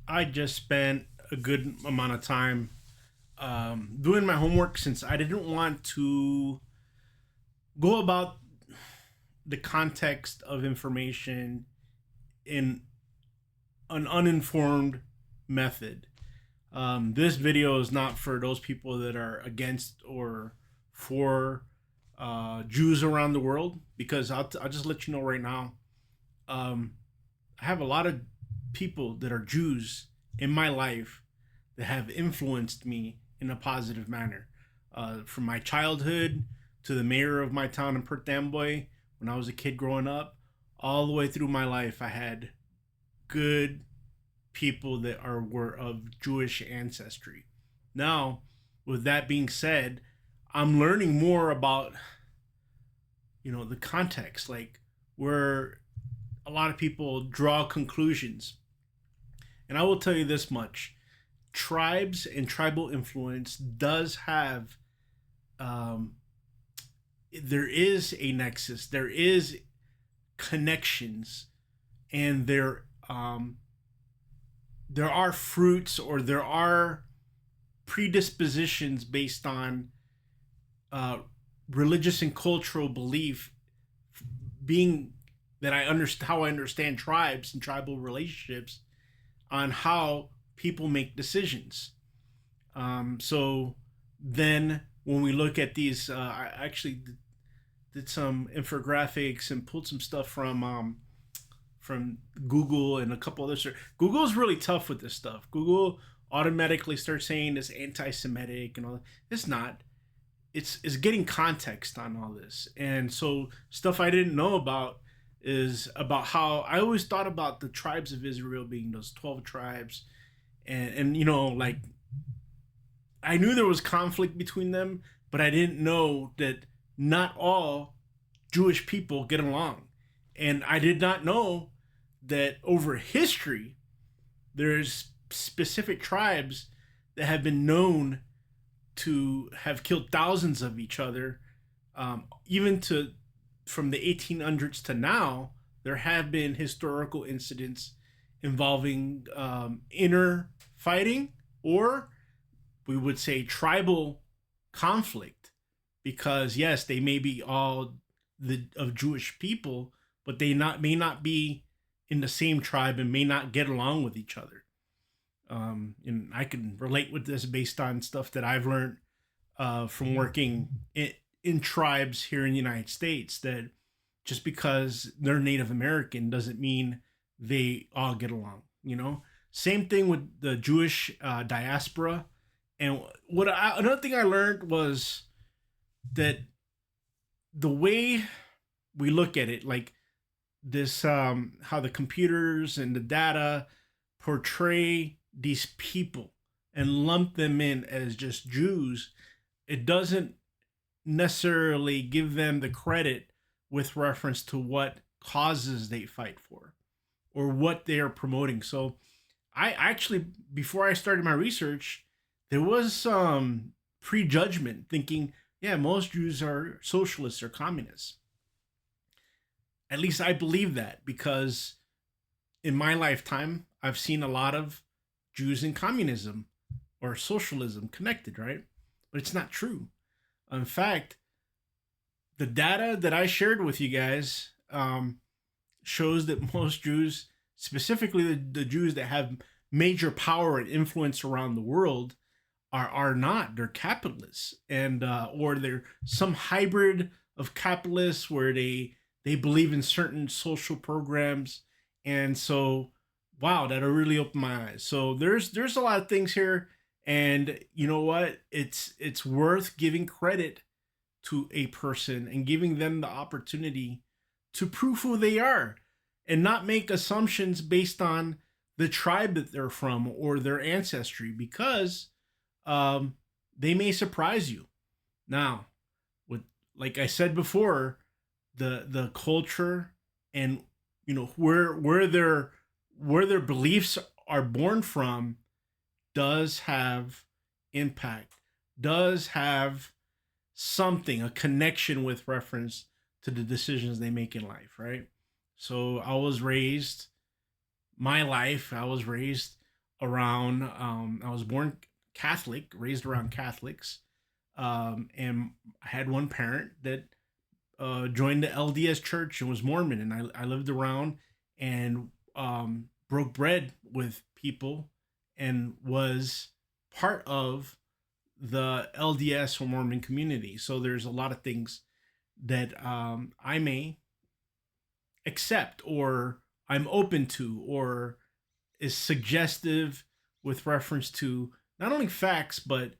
I just spent a good amount of time doing my homework since I didn't want to go about the context of information in an uninformed method. This video is not for those people that are against or for Jews around the world, because I'll just let you know right now. Um, I have a lot of people that are Jews in my life that have influenced me in a positive manner. From my childhood to the mayor of my town in Perth Amboy when I was a kid growing up, all the way through my life, I had good people that were of Jewish ancestry. Now, with that being said, I'm learning more about the context, like where a lot of people draw conclusions. And I will tell you this much: tribes and tribal influence does have um, there is a nexus, there is connections, and there are fruits, or there are predispositions based on uh, religious and cultural belief, being that I understand how I understand tribes and tribal relationships on how people make decisions. So then when we look at these, I actually did some infographics and pulled some stuff from Google and a couple others. Google's really tough with this stuff. Google automatically starts saying it's anti-Semitic and all that. It's not. It's getting context on all this, and so stuff I didn't know about is about how I always thought about the tribes of Israel being those 12 tribes, and like I knew there was conflict between them, but I didn't know that not all Jewish people get along, and I did not know that over history there's specific tribes that have been known to have killed thousands of each other, even to from the 1800s to now. There have been historical incidents involving inner fighting, or we would say tribal conflict, because yes, they may be all of Jewish people, but they not may not be in the same tribe and may not get along with each other. And I can relate with this based on stuff that I've learned from working in tribes here in the United States, that just because they're Native American doesn't mean they all get along. Same thing with the Jewish diaspora. And another thing I learned was that the way we look at it, like this, how the computers and the data portray these people and lump them in as just Jews, it doesn't necessarily give them the credit with reference to what causes they fight for or what they are promoting. So I actually, before I started my research, there was some prejudgment thinking, yeah, most Jews are socialists or communists. At least I believe that, because in my lifetime, I've seen a lot of Jews and communism or socialism connected, right? But it's not true. In fact, the data that I shared with you guys shows that most Jews, specifically the Jews that have major power and influence around the world, are not. They're capitalists, and or they're some hybrid of capitalists where they believe in certain social programs. And so, wow, that'll really open my eyes. So there's a lot of things here, and you know what? It's worth giving credit to a person and giving them the opportunity to prove who they are, and not make assumptions based on the tribe that they're from or their ancestry, because they may surprise you. Now, with, like I said before, the culture and where their beliefs are born from does have impact, does have something, a connection with reference to the decisions they make in life, right? So I was raised around. I was born Catholic, raised around Catholics, and I had one parent that joined the LDS Church and was Mormon, and I lived around and broke bread with people and was part of the LDS or Mormon community. So there's a lot of things that I may accept or I'm open to or is suggestive with reference to not only facts but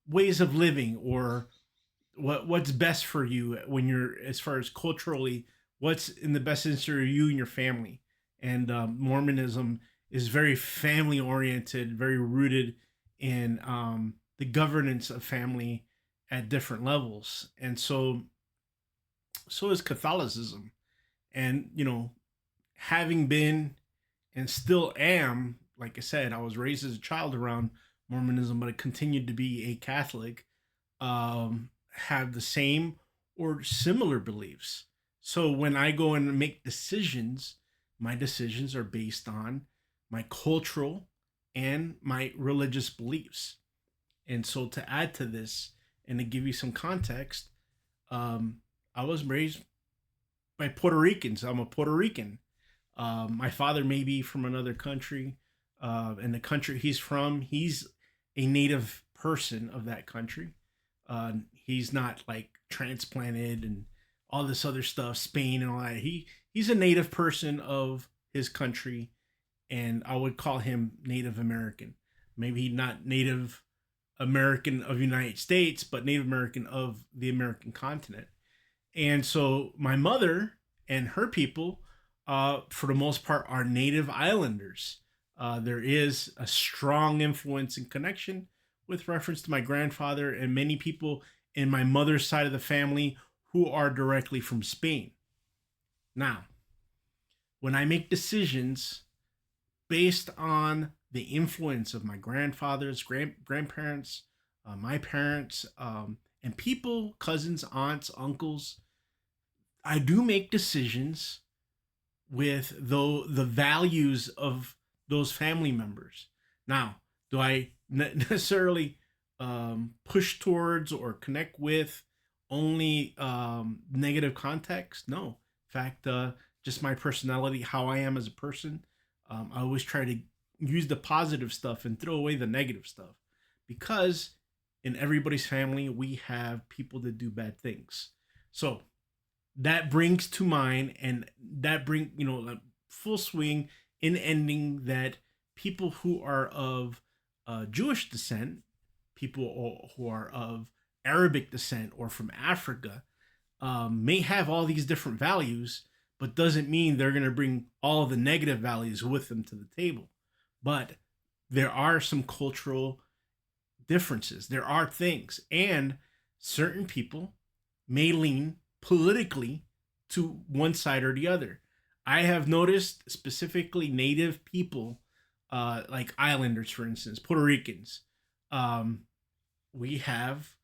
ways of living or what's best for you when you're as far as culturally what's in the best interest of you and your family. And Mormonism is very family oriented, very rooted in the governance of family at different levels. And so is Catholicism. And having been and still am, like I said, I was raised as a child around Mormonism, but I continued to be a Catholic, have the same or similar beliefs. So when I go and make decisions, my decisions are based on my cultural and my religious beliefs. And so to add to this and to give you some context, um, I was raised by Puerto Ricans. I'm a Puerto Rican. My father may be from another country, and the country he's from, he's a native person of that country. He's not like transplanted and all this other stuff, Spain and all that. He's a native person of his country, and I would call him Native American. Maybe not Native American of the United States, but Native American of the American continent. And so my mother and her people, for the most part, are native islanders. There is a strong influence and connection with reference to my grandfather and many people in my mother's side of the family who are directly from Spain. Now, when I make decisions based on the influence of my grandfather's grandparents, my parents, and people, cousins, aunts, uncles, I do make decisions with the values of those family members. Now, do I necessarily push towards or connect with only negative context? No. In fact, just my personality, how I am as a person, I always try to use the positive stuff and throw away the negative stuff because in everybody's family, we have people that do bad things. So that brings to mind and that bring full swing in ending that people who are of Jewish descent, people who are of Arabic descent or from Africa, may have all these different values, but doesn't mean they're going to bring all the negative values with them to the table. But there are some cultural differences. There are things, and certain people may lean politically to one side or the other. I have noticed specifically native people, like islanders, for instance, Puerto Ricans. Um, we have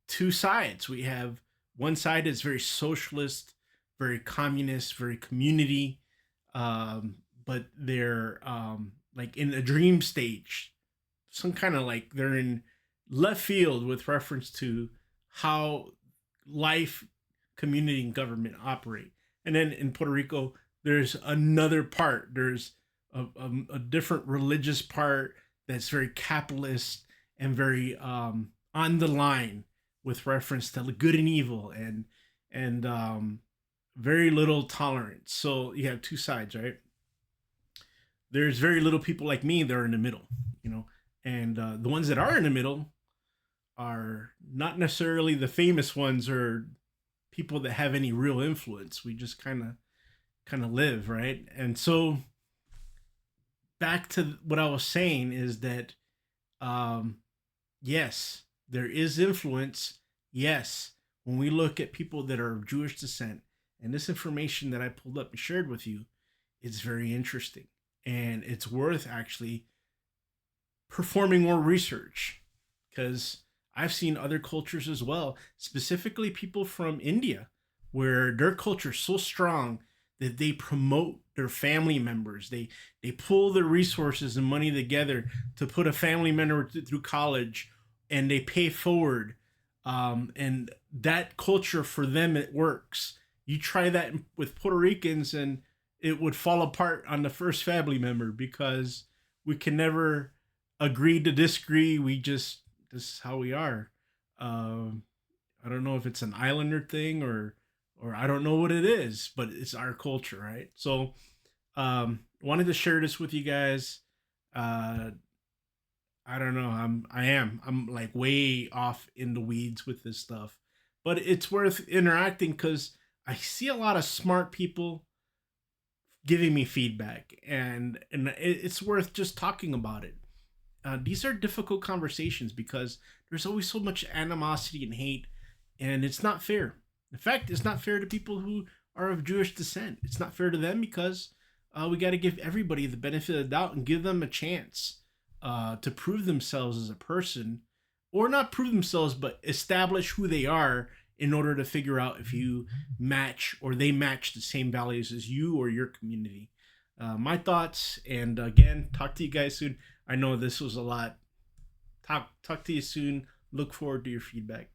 two sides. We have one side that's very socialist, very communist, very community, but they're like in a dream stage, some kind of like they're in left field with reference to how life, community, and government operate. And then in Puerto Rico, there's another part. There's a different religious part that's very capitalist and very on the line with reference to good and evil and very little tolerance. So you have two sides, right? There's very little people like me that are in the middle, and the ones that are in the middle are not necessarily the famous ones or people that have any real influence. We just kind of live, right? And so back to what I was saying is that um, yes, there is influence. Yes, when we look at people that are of Jewish descent, and this information that I pulled up and shared with you, it's very interesting, and it's worth actually performing more research because I've seen other cultures as well, specifically people from India, where their culture is so strong that they promote their family members. They pull their resources and money together to put a family member through college, and they pay forward. And that culture for them, it works. You try that with Puerto Ricans, and it would fall apart on the first family member because we can never agree to disagree. We just, this is how we are. Um, I don't know if it's an Islander thing or I don't know what it is, but it's our culture, right? So wanted to share this with you guys. Uh, I don't know. I'm like way off in the weeds with this stuff, but it's worth interacting because I see a lot of smart people giving me feedback, and it's worth just talking about it. These are difficult conversations because there's always so much animosity and hate, and it's not fair. In fact, it's not fair to people who are of Jewish descent. It's not fair to them because we got to give everybody the benefit of the doubt and give them a chance to prove themselves as a person, or not prove themselves, but establish who they are in order to figure out if you match or they match the same values as you or your community. My thoughts, and again, talk to you guys soon. I know this was a lot. Talk to you soon. Look forward to your feedback.